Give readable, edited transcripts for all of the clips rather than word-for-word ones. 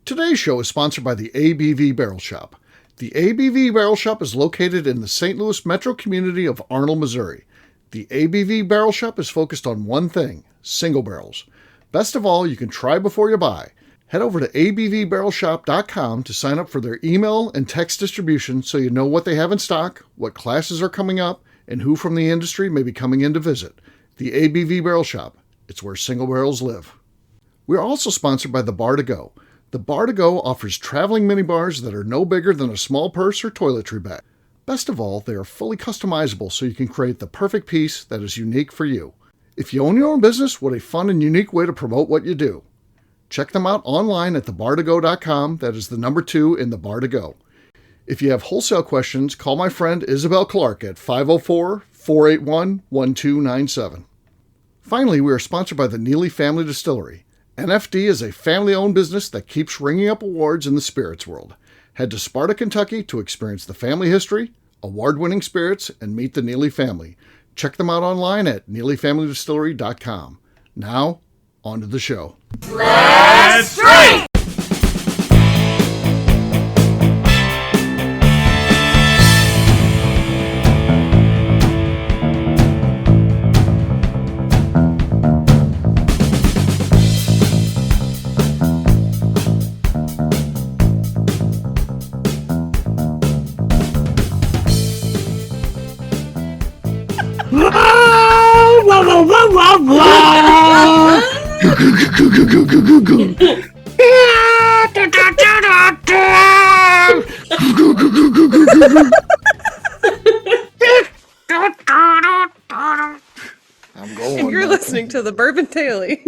Today's show is sponsored by the ABV Barrel Shop. The ABV Barrel Shop is located in the St. Louis metro community of Arnold, Missouri. The ABV Barrel Shop is focused on one thing, single barrels. Best of all, you can try before you buy. Head over to abvbarrelshop.com to sign up for their email and text distribution so you know what they have in stock, what classes are coming up, and who from the industry may be coming in to visit. The ABV Barrel Shop. It's where single barrels live. We are also sponsored by the Bar to Go. The Bar to Go offers traveling minibars that are no bigger than a small purse or toiletry bag. Best of all, they are fully customizable so you can create the perfect piece that is unique for you. If you own your own business, what a fun and unique way to promote what you do. Check them out online at thebar2go.com. That is the number 2 in the Bar to Go. If you have wholesale questions, call my friend Isabel Clark at 504-481-1297. Finally, we are sponsored by the Neely Family Distillery. NFD is a family-owned business that keeps ringing up awards in the spirits world. Head to Sparta, Kentucky to experience the family history, award-winning spirits, and meet the Neely family. Check them out online at neelyfamilydistillery.com. Now, on to the show. Let's drink! I'm going. And you're listening to the Bourbon Daily.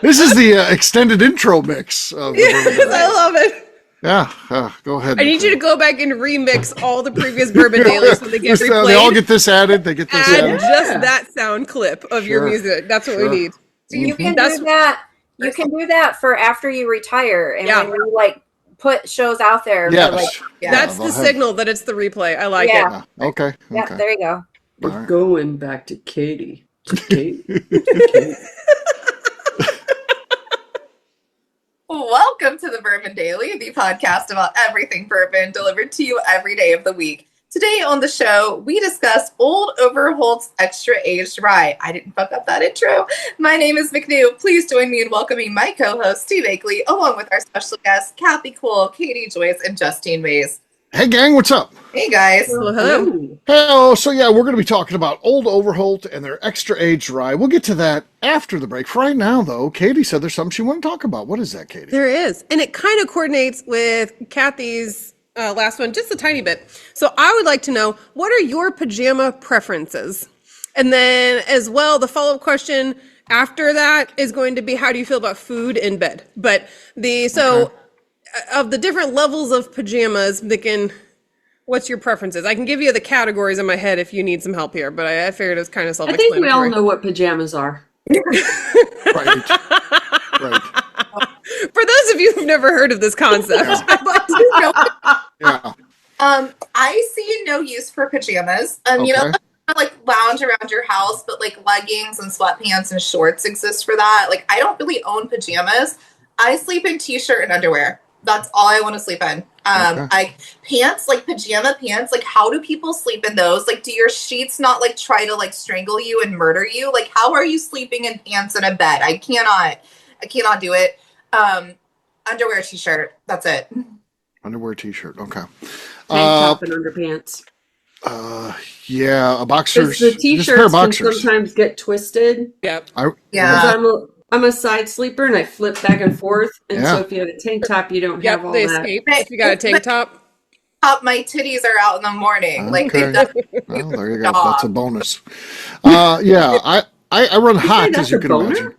This is the extended intro mix of the Yes, Bourbon Daily. I love it. Yeah, go ahead. I need you to go back and remix all the previous Bourbon Dailies so they get replayed. They all get this added. They get this Add added. just that sound clip of your Sure, music. That's what sure. we need. So you can That's- do that. You can do that for after you retire, and Yeah. when you like put shows out there. Yes. For, like, That's they'll the have- signal that it's the replay. I like Yeah. it. Yeah, okay. yeah, there you go. We're All right. going back to Katie. To Kate. To Kate. Welcome to the Bourbon Daily, the podcast about everything bourbon delivered to you every day of the week. Today on the show, we discuss Old Overholt's Extra Aged Rye. I didn't fuck up that intro. My name is McNew. Please join me in welcoming my co-host, Steve Akeley, along with our special guests, Kathy Cole, Katie Joyce, and Justine Mays. Hey, gang, what's up? Hey, guys. Hello. Hello. So, yeah, we're going to be talking about Old Overholt and their extra aged rye. We'll get to that after the break. For right now, though, Katie said there's something she wanted to talk about. What is that, Katie? There is. And it kind of coordinates with Kathy's last one, just a tiny bit. So I would like to know, what are your pajama preferences? And then as well, the follow-up question after that is going to be, how do you feel about food in bed? But of the different levels of pajamas, I'm thinking, what's your preferences? I can give you the categories in my head if you need some help here, but I figured it was kind of I self-explanatory. think we all know what pajamas are. Right. Right. For those of you who've never heard of this concept, I'd like to know. Yeah. I see no use for pajamas. You know, like lounge around your house, but like leggings and sweatpants and shorts exist for that. Like, I don't really own pajamas. I sleep in t-shirt and underwear. That's all I want to sleep in. Pants, like pajama pants, like how do people sleep in those? Like, do your sheets not like try to like strangle you and murder you? Like, how are you sleeping in pants in a bed? I cannot do it. Underwear, t-shirt. That's it. Underwear, t-shirt. Okay. Tank top and underpants. Yeah, a boxers. Because the just a pair of t-shirts can boxers. sometimes get twisted. Yep. Yeah. Because I'm a side sleeper and I flip back and forth. And Yeah. so if you have a tank top, you don't Yep, have all they that. escape. If you got a tank top. My titties are out in the morning. Like, Okay. they've Well, there you go. That's a bonus. Yeah, I run hot, that's as you a can boner? imagine.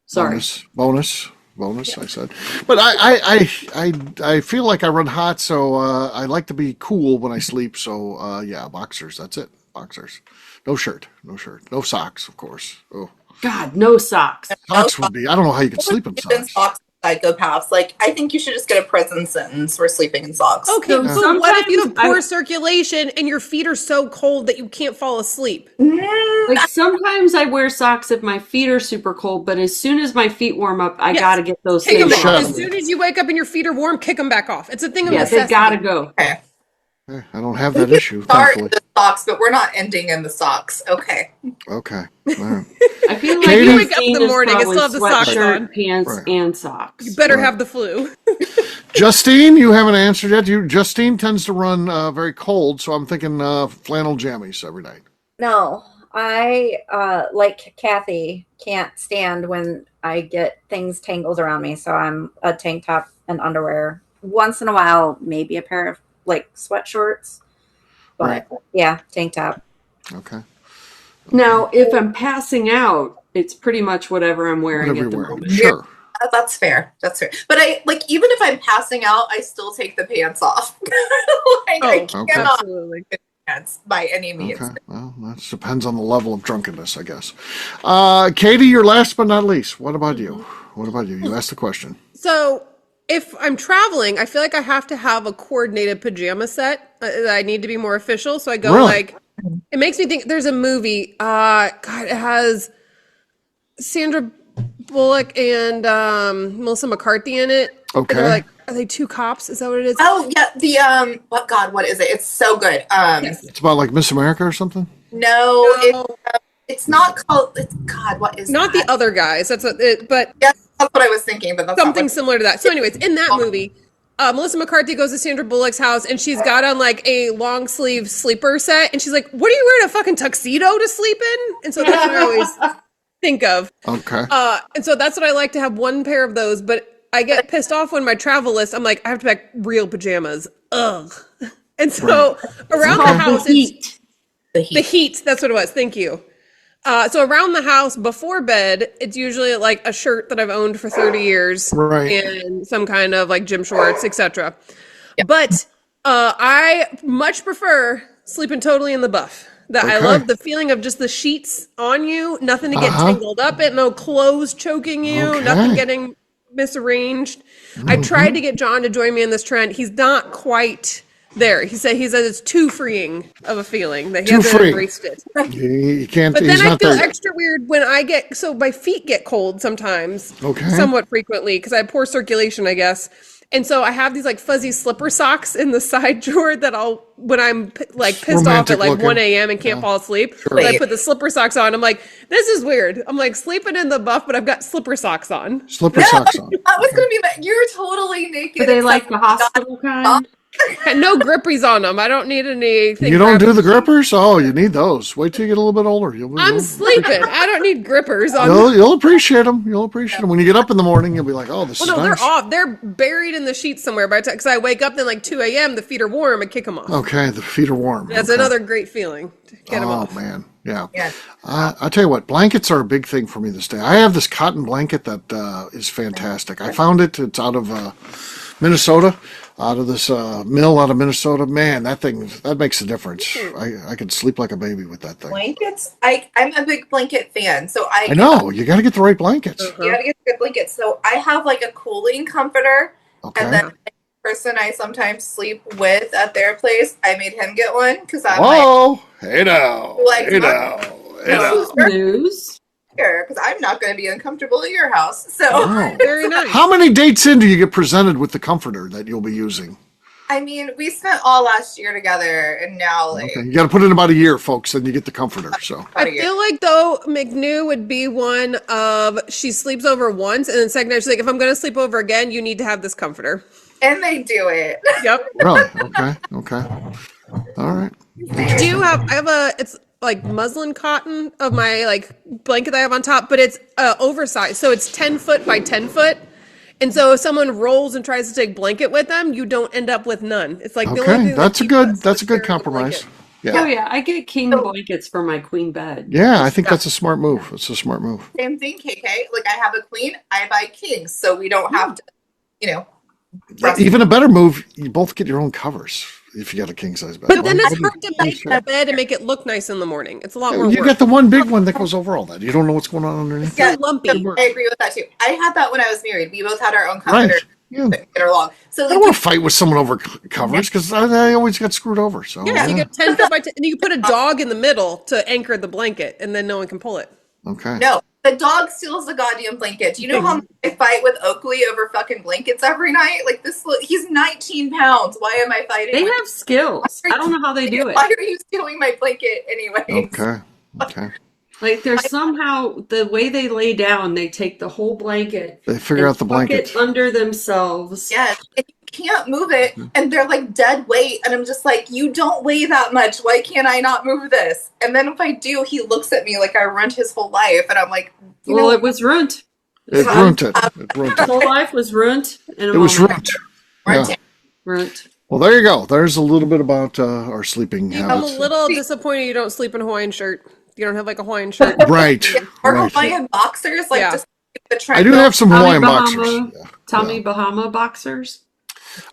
Sorry. Bonus, I said. But I feel like I run hot, so I like to be cool when I sleep. So yeah, boxers. That's it. Boxers. No shirt. No socks, of course. Oh, God, no socks. socks would be. I don't know how you could sleep in been socks. socks psychopaths. Like, I think you should just get a prison sentence for sleeping in socks. Okay, So so what if you have sometimes poor circulation and your feet are so cold that you can't fall asleep? Like sometimes I wear socks if my feet are super cold, but as soon as my feet warm up, I Yes. gotta get those Take them things off. off. As soon as you wake up and your feet are warm, kick them back off. It's a thing of Yeah, necessity. they gotta go. Okay. I don't have that issue, Start thankfully. in the socks, but we're not ending in the socks. Okay. Okay. All right. I feel like Katie? You you wake up in the morning and still have the socks on. pants, Right. and socks. You better Right. have the flu. Justine, you haven't answered yet. Justine tends to run very cold, so I'm thinking flannel jammies every night. No, I like Kathy can't stand when I get things tangled around me, so I'm a tank top and underwear. Once in a while, maybe a pair of like sweat shorts, but Right. yeah, tank top. Okay. Now, if I'm passing out, it's pretty much whatever I'm wearing Whatever at the you're wearing. moment. Sure. That's fair. That's fair. But I like, even if I'm passing out, I still take the pants off. Like, I Oh, okay. cannot absolutely. pants by any means. Okay. Well, that depends on the level of drunkenness, I guess. Katie, you're last but not least. What about you? What about you? You asked the question. So if I'm traveling, I feel like I have to have a coordinated pajama set. I need to be more official. So I go Really? like, it makes me think there's a movie. God, it has Sandra Bullock and Melissa McCarthy in it. Okay. And they're like, are they two cops? Is that what it is? Oh yeah, the what is it? It's so good. Yes. It's about like Miss America or something? No, No. it's not called. It's God. What is Not that? the other guys. That's what it, but Yeah, that's what I was thinking, but that's something not similar to that. So, anyways, in that movie, Melissa McCarthy goes to Sandra Bullock's house and she's got on like a long sleeve sleeper set, and she's like, "What are you wearing a fucking tuxedo to sleep in?" And so that's what I always think of. Okay. And so that's what I like to have, one pair of those. But I get pissed off when my travel list, I'm like, I have to pack real pajamas. Ugh. And so around the Called house, the heat. the the heat, that's what it was. Thank you. So around the house before bed, it's usually like a shirt that I've owned for 30 years, Right. and some kind of like gym shorts, etc. But I much prefer sleeping totally in the buff. That I Okay. love the feeling of just the sheets on you, nothing to get tangled up in, no clothes choking you, Okay. nothing getting misarranged. I tried to get John to join me in this trend. He's not quite there. He said it's too freeing of a feeling that he Too hasn't free. embraced it. You can't. But He's then I not feel there yet. extra weird when my feet get cold sometimes, Okay. somewhat frequently, because I have poor circulation, I guess. And so I have these like fuzzy slipper socks in the side drawer that when I'm like pissed off Romantic at like looking. 1 a.m. and can't fall asleep, Sure. I put the slipper socks on. I'm like, this is weird. I'm like sleeping in the buff, but I've got slipper socks on. Slipper socks on. That was gonna be you're totally naked. Are they like except the hospital kind? And no grippies on them. I don't need anything. You don't do the grabbing. grippers? Oh, you need those. Wait till you get a little bit older. I'm sleeping. I don't need grippers on. You'll appreciate them. You'll appreciate them. When you get up in the morning, you'll be like, oh, this Well, is no, nice. they're off. They're buried in the sheets somewhere by the time, because I wake up then like 2 a.m. The feet are warm. I kick them off. Okay, the feet are warm. That's Okay. another great feeling to get them off. Oh, man. Yeah. Yeah. I tell you what, blankets are a big thing for me this day. I have this cotton blanket that is fantastic. I found it. It's out of Minnesota, out of this mill out of Minnesota. Man, that makes a difference. I could sleep like a baby with that thing. blankets. I'm a big blanket fan, so I know. You got to get the right blankets. You gotta get good blankets. So I have like a cooling comforter, Okay. and then the person I sometimes sleep with at their place, I made him get one because I'm like, Whoa. Hey now. Like, Hey now. Hey now. News. here because I'm not going to be uncomfortable at your house. So Oh. Very nice. How many dates in do you get presented with the comforter that you'll be using? I mean, we spent all last year together, and now like Okay. You got to put in about a year, folks, then you get the comforter. So. about a I year. feel like though McNew would be one of she sleeps over once and then second night she's like, if I'm going to sleep over again, you need to have this comforter. And they do it. Yep. Really? Okay. Okay. All right. Do you have? I have it's like muslin cotton of my like blanket that I have on top, but it's oversized, so it's 10 foot by 10 foot. And so if someone rolls and tries to take blanket with them, you don't end up with none. It's like the only Okay. thing That's a keeps good. us That's a is good sharing the compromise. blanket. Oh Yeah. yeah, I get king blankets for my queen bed. Yeah. I think that's a smart move. It's a smart move. Same thing, KK. Like I have a queen, I buy kings, so we don't have to, Even a better move. You both get your own covers. if you got a king size bed. But then it's hard to make that bed and make it look nice in the morning. It's a lot more You work. got the one big one that goes over all that. You don't know what's going on underneath. Yeah, so lumpy. I agree with that too. I had that when I was married. We both had our own comforter. Right. Yeah. Get along. So I don't want to fight with someone over covers because I always get screwed over. So Yeah, you get 10 foot by 10, and you put a dog in the middle to anchor the blanket, and then no one can pull it. Okay. No, the dog steals the goddamn blanket. Do you know how much I fight with Oakley over fucking blankets every night? Like he's 19 pounds. Why am I fighting? They have skills. I don't know how they do it. Why are you stealing my blanket anyway? Okay. Like there's somehow the way they lay down, they take the whole blanket. They figure out the tuck blanket it under themselves. Yes, and you can't move it, and they're like dead weight, and I'm just like, you don't weigh that much. Why can't I not move this? And then if I do, he looks at me like I ruined his whole life, and I'm like, Well, it was ruined. It ruined it. It ruined His it. whole life was ruined. It was ruined. Yeah. Ruined. Well, there you go. There's a little bit about our sleeping I'm habits. a little disappointed you don't sleep in a Hawaiian shirt. You don't have like a Hawaiian shirt. Right. or Right. Hawaiian boxers, like Yeah. just the trend. I do have some Hawaiian Bahama, boxers. Yeah. Tommy Bahama boxers.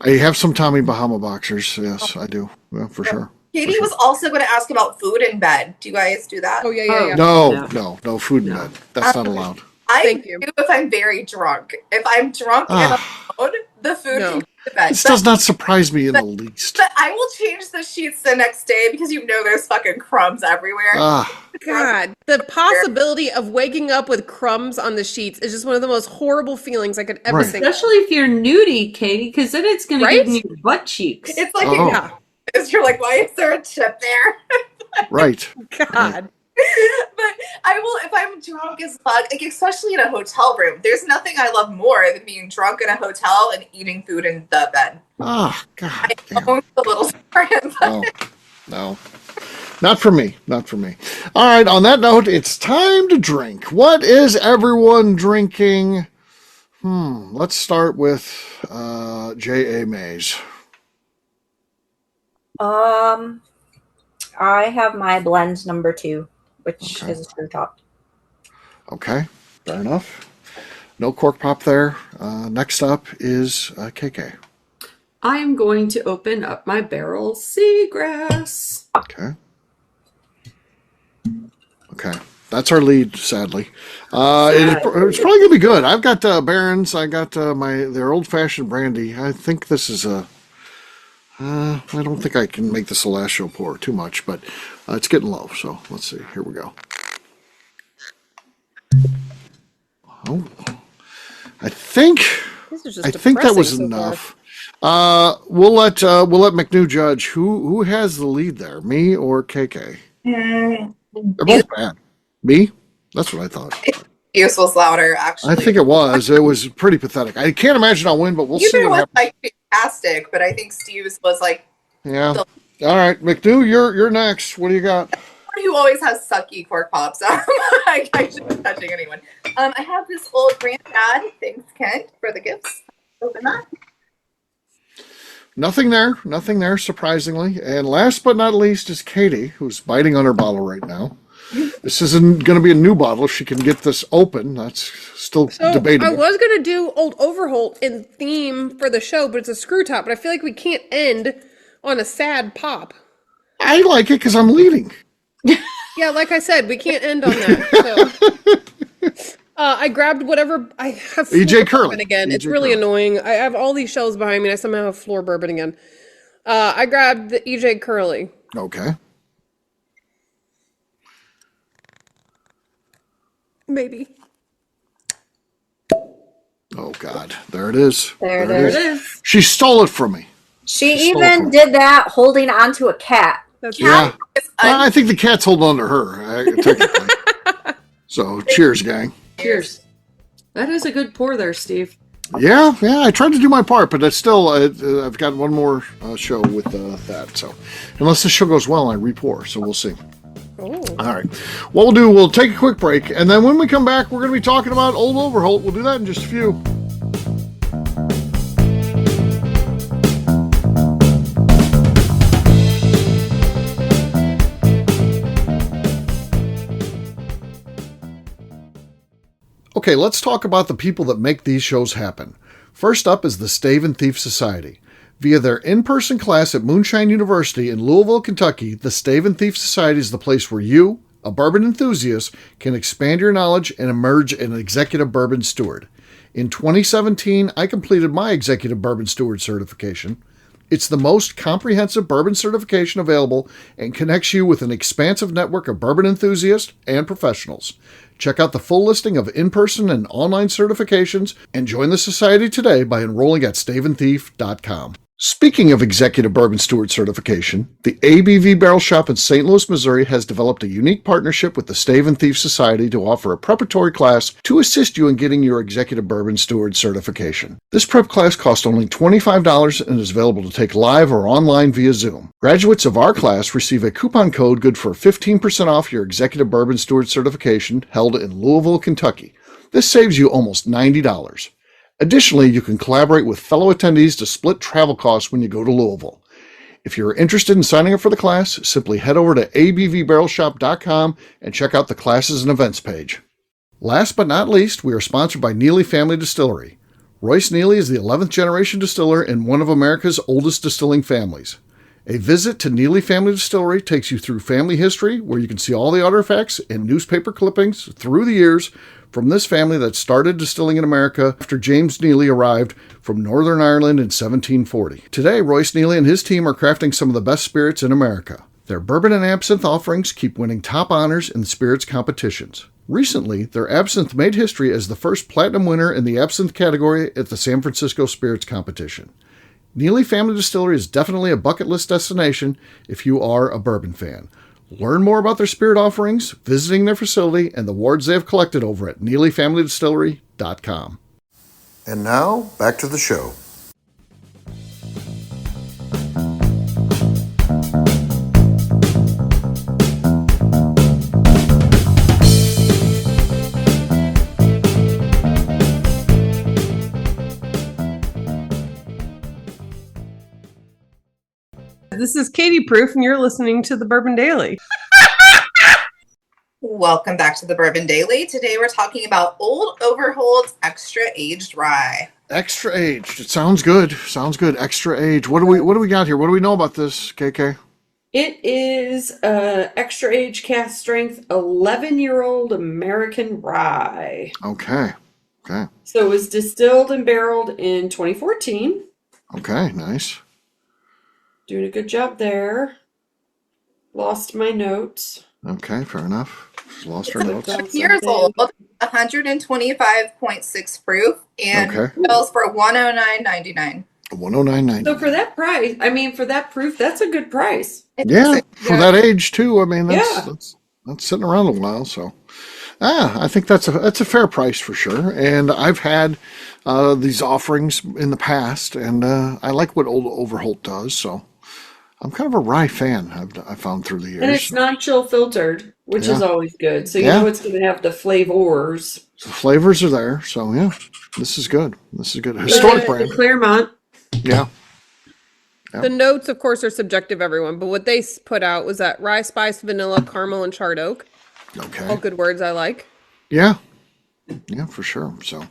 I have some Tommy Bahama boxers. Yes, I do. Yeah, for sure. Katie was also going to ask about food in bed. Do you guys do that? Oh, yeah. No food in bed. That's not allowed. I do if I'm very drunk. If I'm drunk and alone, the food can go to bed. This does not surprise me in the least. But I will change the sheets the next day because there's fucking crumbs everywhere. God, the possibility of waking up with crumbs on the sheets is just one of the most horrible feelings I could ever think of. Especially if you're nudie, Katie, because then it's going to give you butt cheeks. It's like, you're like, why is there a chip there? Right. God. But I will, if I'm drunk as fuck, like especially in a hotel room, there's nothing I love more than being drunk in a hotel and eating food in the bed. Oh, God. I own a little No. Not for me. Not for me. All right. On that note, it's time to drink. What is everyone drinking? Let's start with J.A. Mays. I have my blend number 2, which is a screw top. Okay. Fair enough. No cork pop there. Next up is KK. I am going to open up my barrel seagrass. Okay. That's our lead, sadly. It's probably going to be good. I've got Barron's. I got their old-fashioned brandy. I think this is I don't think I can make this the last show pour too much, but it's getting low. So let's see. Here we go. Oh, I think that was enough. We'll let McNew judge who has the lead there, me or KK. They're both bad. Me? That's what I thought. Steve's was louder, actually. I think it was. It was pretty pathetic. I can't imagine I'll win, but we'll see what happens. Like fantastic, but I think Steve's was like. Yeah. All right, McNew, you're next. What do you got? Who always has sucky cork pops. I shouldn't be touching anyone. I have this old granddad. Thanks, Kent, for the gifts. Open that. Nothing there, surprisingly. And last but not least is Katie, who's biting on her bottle right now. This isn't going to be a new bottle. If she can get this open, that's still debatable. I was going to do Old Overholt in theme for the show, but it's a screw top. But I feel like we can't end on a sad pop. I like it because I'm leading. Yeah, like I said, we can't end on that. So. I grabbed whatever I have. EJ Curly again. It's EJ really Curly. annoying. I have all these shelves behind me, and I somehow have floor bourbon again. I grabbed the EJ Curly. Okay. Maybe. Oh God, there it is. There it is. She stole it from me. She even did that holding onto a cat. Yeah. I think the cat's holding on to her, technically. So, cheers, gang. Cheers. That is a good pour there, Steve. Yeah, I tried to do my part, but it's still, I've got one more show with that. So, unless the show goes well, I re-pour. So, we'll see. Oh. All right. What we'll do, we'll take a quick break, and then when we come back, we're going to be talking about Old Overholt. We'll do that in just a few. Okay, let's talk about the people that make these shows happen. First up is the Stave and Thief Society. Via their in-person class at Moonshine University in Louisville, Kentucky, the Stave and Thief Society is the place where you, a bourbon enthusiast, can expand your knowledge and emerge an executive bourbon steward. In 2017, I completed my executive bourbon steward certification. It's the most comprehensive bourbon certification available and connects you with an expansive network of bourbon enthusiasts and professionals. Check out the full listing of in-person and online certifications and join the society today by enrolling at staveandthief.com. Speaking of executive bourbon steward certification, the ABV Barrel Shop in St. Louis, Missouri has developed a unique partnership with the Stave and Thief Society to offer a preparatory class to assist you in getting your executive bourbon steward certification. This prep class costs only $25 and is available to take live or online via Zoom. Graduates of our class receive a coupon code good for 15% off your executive bourbon steward certification held in Louisville, Kentucky. This saves you almost $90. Additionally, you can collaborate with fellow attendees to split travel costs when you go to Louisville. If you're interested in signing up for the class, simply head over to abvbarrelshop.com and check out the classes and events page. Last but not least, we are sponsored by Neely Family Distillery. Royce Neely is the 11th generation distiller in one of America's oldest distilling families. A visit to Neely Family Distillery takes you through family history, where you can see all the artifacts and newspaper clippings through the years from this family that started distilling in America after James Neely arrived from Northern Ireland in 1740. Today, Royce Neely and his team are crafting some of the best spirits in America. Their bourbon and absinthe offerings keep winning top honors in the spirits competitions. Recently, their absinthe made history as the first platinum winner in the absinthe category at the San Francisco Spirits Competition. Neely Family Distillery is definitely a bucket list destination if you are a bourbon fan. Learn more about their spirit offerings, visiting their facility, and the awards they have collected over at NeelyFamilyDistillery.com. And now, back to the show. This is Katie Proof, and you're listening to the Bourbon Daily. Welcome back to the Bourbon Daily. Today we're talking about Old Overholt's Extra Aged Rye. Extra aged. It sounds good. Sounds good. Extra aged. What do we got here? What do we know about this, KK? It is extra age cast strength 11-year-old American rye. Okay. So it was distilled and barreled in 2014. Okay, nice. Doing a good job there. Lost my notes. Okay, fair enough. Lost her notes. 2 years old, 125.6 proof, and sells for $109.99. $109.99. So for that price, for that proof, that's a good price. Yeah, for that age too. That's sitting around a while. So, I think that's a fair price for sure. And I've had these offerings in the past, and I like what Old Overholt does. So, I'm kind of a rye fan. I found through the years. And it's not chill filtered, which is always good. So you know it's going to have the flavors. The flavors are there. So yeah, this is good. Historic brand. Claremont. Yeah. The notes, of course, are subjective, everyone. But what they put out was that rye, spice, vanilla, caramel, and charred oak. Okay. All good words I like. Yeah. Yeah, for sure. So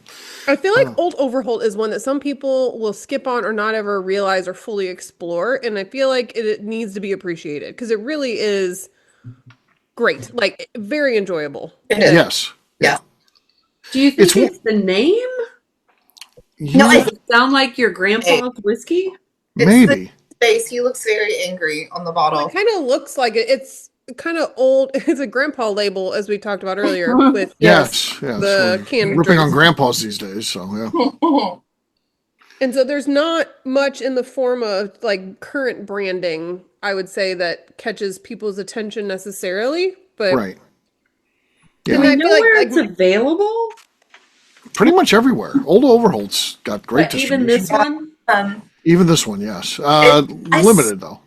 I feel like Old Overholt is one that some people will skip on or not ever realize or fully explore. And I feel like it needs to be appreciated because it really is great. Like, very enjoyable. Yes. Yeah. Do you think it's the name? No, Does it sound like your grandpa's whiskey? Maybe. Face. He looks very angry on the bottle. It kind of looks like it. It's kind of old. It's a grandpa label, as we talked about earlier. With Yes. the canned ripping drinks. on grandpas these days. So yeah. And so there's not much in the form of like current branding, I would say, that catches people's attention necessarily. But Right. Do Yeah. we know where it's available? Pretty much everywhere. Old Overholt's got great Even distribution. this one? Even this one, yes. Limited though.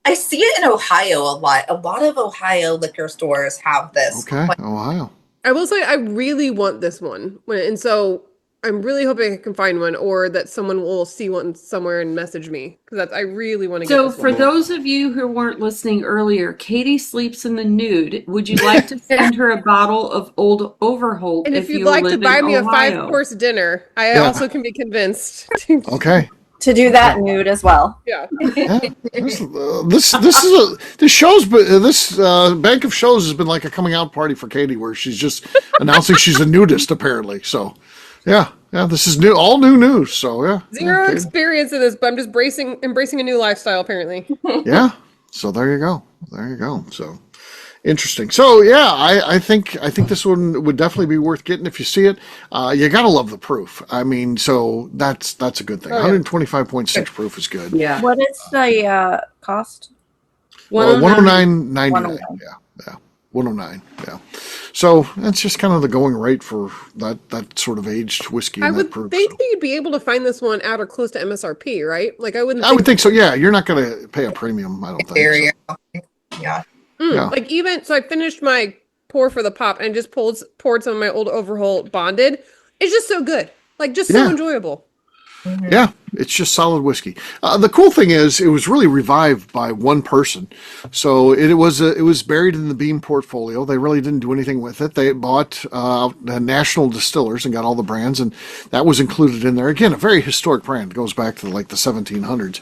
I see it in Ohio a lot. A lot of Ohio liquor stores have this. Okay, Ohio. I will say I really want this one. And so I'm really hoping I can find one or that someone will see one somewhere and message me. Because I really want to get this So for one. those of you who weren't listening earlier, Katie sleeps in the nude. Would you like to send her a bottle of Old Overholt? And if you'd you like to live buy in me a Ohio? 5-course dinner, I also can be convinced. Okay. to do that nude as well. Yeah. Yeah. This bank of shows has been like a coming out party for Katie, where she's just announcing she's a nudist apparently. So, yeah, this is new, all new news. So yeah, Zero Katie. experience in this, but I'm just embracing a new lifestyle apparently. Yeah. So there you go. So interesting. So yeah, I think this one would definitely be worth getting if you see it. You gotta love the proof. I mean, so that's a good thing. 125.6 proof is good. Yeah. What is the cost? 109.99. Yeah. 109. Yeah. So that's just kind of the going rate for that sort of aged whiskey. I and would that proof, think so. that you'd be able to find this one at or close to MSRP, right? Like I would think so. Yeah, you're not going to pay a premium. I don't think. Area. So. Yeah. Yeah. Like even so, I finished my pour for the pop and just poured some of my old Overholt bonded. It's just so good, like just so enjoyable. Yeah, it's just solid whiskey. The cool thing is, it was really revived by one person. So it was buried in the Beam portfolio. They really didn't do anything with it. They bought the national distillers and got all the brands, and that was included in there. Again, a very historic brand. It goes back to like the 1700s.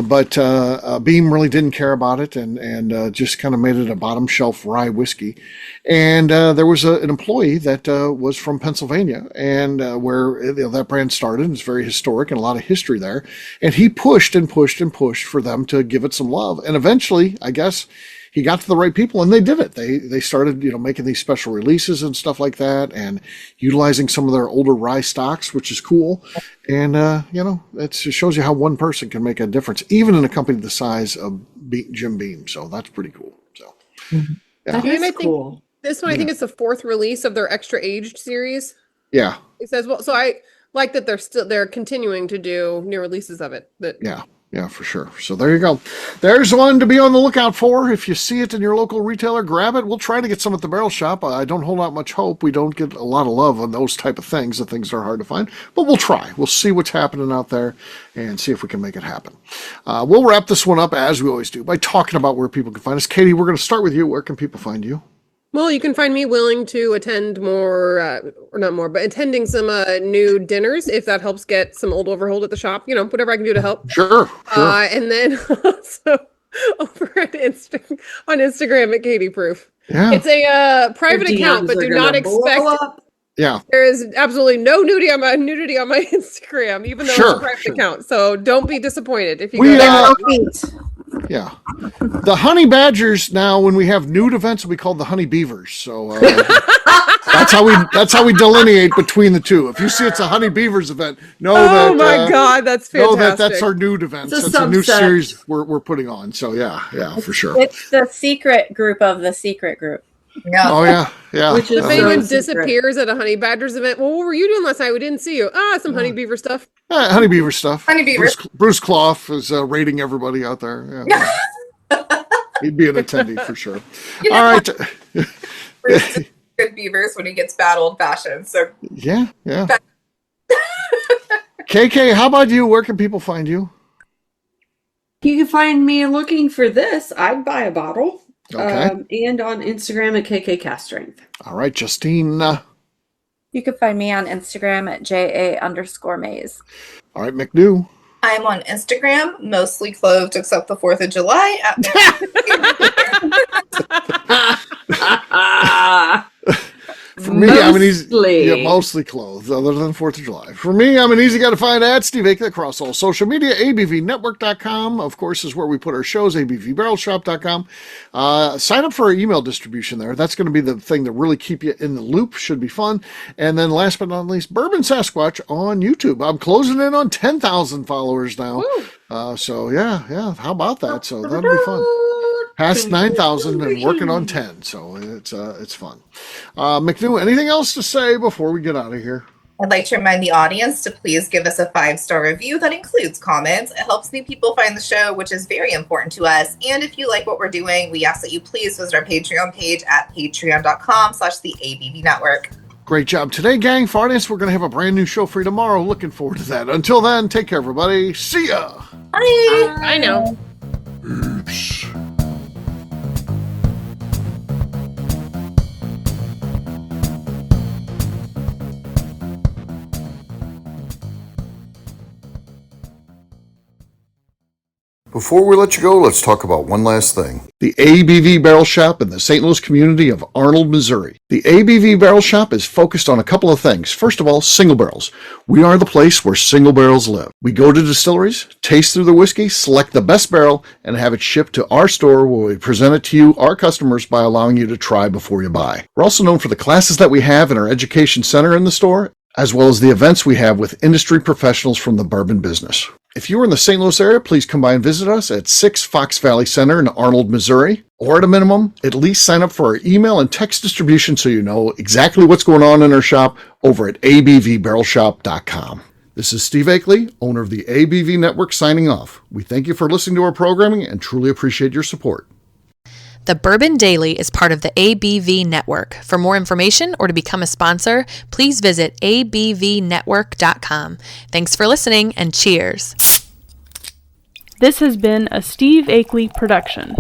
But Beam really didn't care about it and just kind of made it a bottom shelf rye whiskey. And there was an employee that was from Pennsylvania, and where that brand started. It's very historic and a lot of history there. And he pushed and pushed and pushed for them to give it some love. And eventually, I guess, he got to the right people, and they did it. They started, making these special releases and stuff like that, and utilizing some of their older rye stocks, which is cool. And it shows you how one person can make a difference, even in a company the size of Jim Beam. So that's pretty cool. So That is cool. This one, I think it's the fourth release of their extra aged series. Yeah. It says, well, so I like that they're continuing to do new releases of it. Yeah, for sure. So there you go. There's one to be on the lookout for. If you see it in your local retailer, grab it. We'll try to get some at the Barrel Shop. I don't hold out much hope. We don't get a lot of love on those type of things. The things are hard to find, but we'll try. We'll see what's happening out there and see if we can make it happen. We'll wrap this one up as we always do by talking about where people can find us. Katie, we're going to start with you. Where can people find you? Well, you can find me willing to attend more, or not more, but attending some new dinners if that helps get some old Overholt at the shop. Whatever I can do to help. Sure. And then also over on Instagram at Katie Proof. Yeah. It's a private account, but do not expect. Yeah. There is absolutely no nudity on my Instagram, even though it's a private account. So don't be disappointed if you go there. Yeah. The honey badgers now, when we have nude events, will be called the honey beavers. So that's how we delineate between the two. If you see it's a honey beavers event, know that. Oh my God, that's fantastic. That's our nude event. It's a new series we're putting on. So yeah, for sure. It's the secret group of the secret group. Yeah. Oh yeah. Which if anyone disappears at a honey badgers event, well, what were you doing last night? We didn't see you. Some honey beaver stuff. Honey beaver stuff. Honey beaver. Bruce Clough is rating everybody out there. Yeah. He'd be an attendee for sure. All right. Bruce is good beavers when he gets bad old fashioned. So yeah. KK, how about you? Where can people find you? You can find me looking for this. I'd buy a bottle. Okay. And on Instagram at KK Cast Strength. All right, Justine. You can find me on Instagram at JA_Maze. All right, McNew. I'm on Instagram, mostly clothed except the 4th of July. For me, mostly clothed, other than 4th of July. For me, I'm an easy guy to find at Steve Aiken across all social media. ABVnetwork.com, of course, is where we put our shows. ABVBarrelShop.com. Sign up for our email distribution there. That's going to be the thing to really keep you in the loop. Should be fun. And then last but not least, Bourbon Sasquatch on YouTube. I'm closing in on 10,000 followers now. So yeah. How about that? So that'll be fun. Past 9,000 and working on 10, so it's fun. McNew, anything else to say before we get out of here? I'd like to remind the audience to please give us a 5-star review that includes comments. It helps new people find the show, which is very important to us. And if you like what we're doing, we ask that you please visit our Patreon page at patreon.com/the ABV Network. Great job today, gang. For audience, we're going to have a brand new show for you tomorrow. Looking forward to that. Until then, take care, everybody. See ya. Bye. I know. Oops. Before we let you go, let's talk about one last thing. The ABV Barrel Shop in the St. Louis community of Arnold, Missouri. The ABV Barrel Shop is focused on a couple of things. First of all, single barrels. We are the place where single barrels live. We go to distilleries, taste through the whiskey, select the best barrel, and have it shipped to our store where we present it to you, our customers, by allowing you to try before you buy. We're also known for the classes that we have in our education center in the store, as well as the events we have with industry professionals from the bourbon business. If you are in the St. Louis area, please come by and visit us at 6 Fox Valley Center in Arnold, Missouri. Or at a minimum, at least sign up for our email and text distribution so you know exactly what's going on in our shop over at abvbarrelshop.com. This is Steve Akeley, owner of the ABV Network, signing off. We thank you for listening to our programming and truly appreciate your support. The Bourbon Daily is part of the ABV Network. For more information or to become a sponsor, please visit abvnetwork.com. Thanks for listening and cheers. This has been a Steve Akeley production.